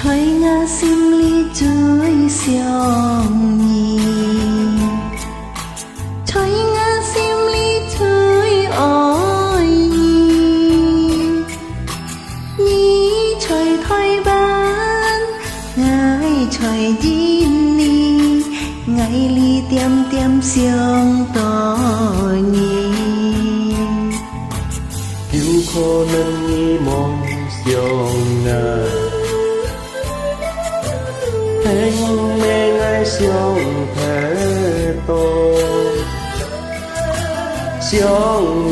吹我心里最想你，吹我心里最愛你，你吹台灣，我吹印尼，愛你點點想多年。有可能你夢想啊，聽咩愛想太多，想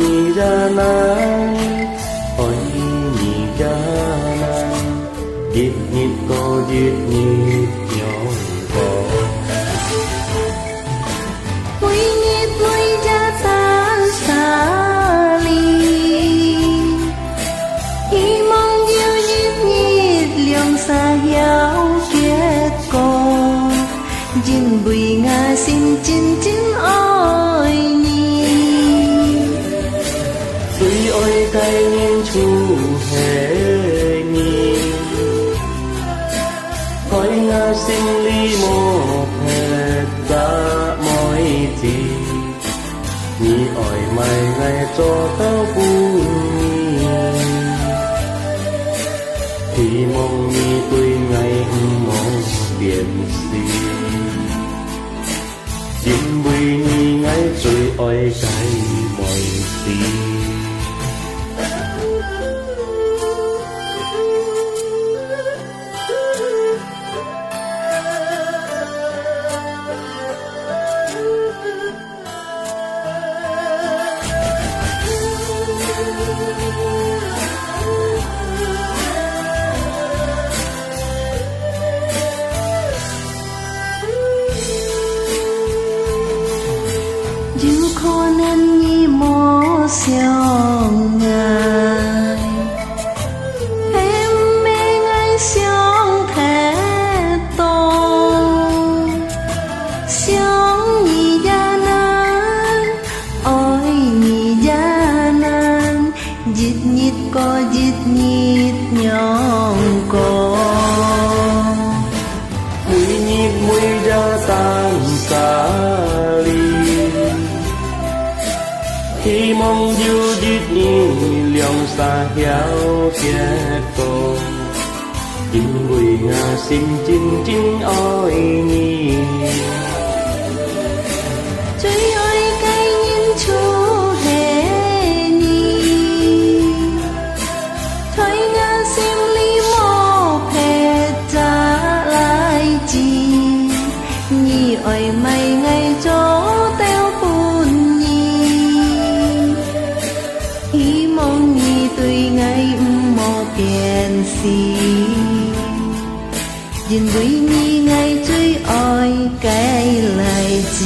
你rất難，愛你rất難，日日過日日nhau過。每日每日tan xa ly，希望要日日兩xa hiểu kết果，因為我心真真愛你，最愛概念出現你，愛我心裡無撇雜每字，你愛埋我做到半年，希望你對我無變心，因為你愛最愛解每事。有可能你莫相愛，偏偏愛想太多，想你也難，愛你也難，日日過日日nhau過，每日每日tan xa ly，希望有日你兩xa hiểu kết果，因為我心真真愛你，最愛概念出現你，在我心裡無撇雜來自，你愛咪愛做到半年，希望你對我無變心，因為你愛最愛該來自。